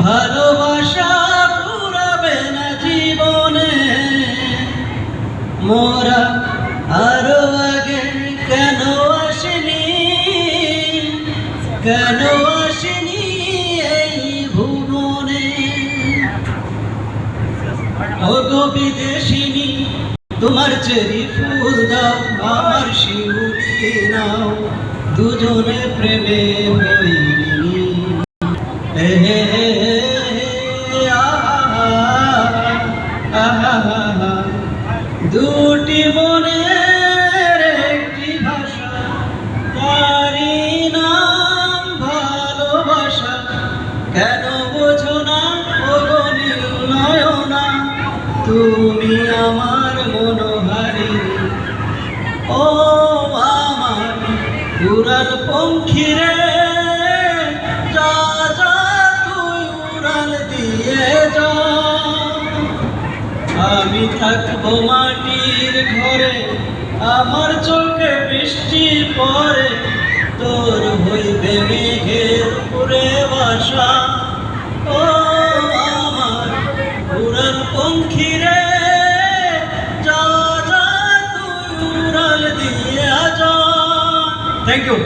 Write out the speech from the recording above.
ভালোবাসা পুরাবে না জীবনে মোরা আরো আগে কেন আসেনি এই ভুবনে ও গো বিদেশিনী তোমার চেরি ফুল দাও আমার শিউলি নাও দুজনে প্রেমে হইনি দুটি মনের একটি ভাষা তারি নাম ভালোবাসা কেন বোঝো না ওগো নয়না তুমি আমার মনোহারি ও আমার উড়াল পঙ্খী রে যা যা তুই উড়াল দিয়ে যা আমি থাকবো মাটির ঘরে আমার চোখে বৃষ্টি পড়ে তোর হইবে মেঘের উপরে বাসা ও আমার উড়াল পঙ্খী রে যা যা তুই উড়াল দিয়ে যা। Thank you.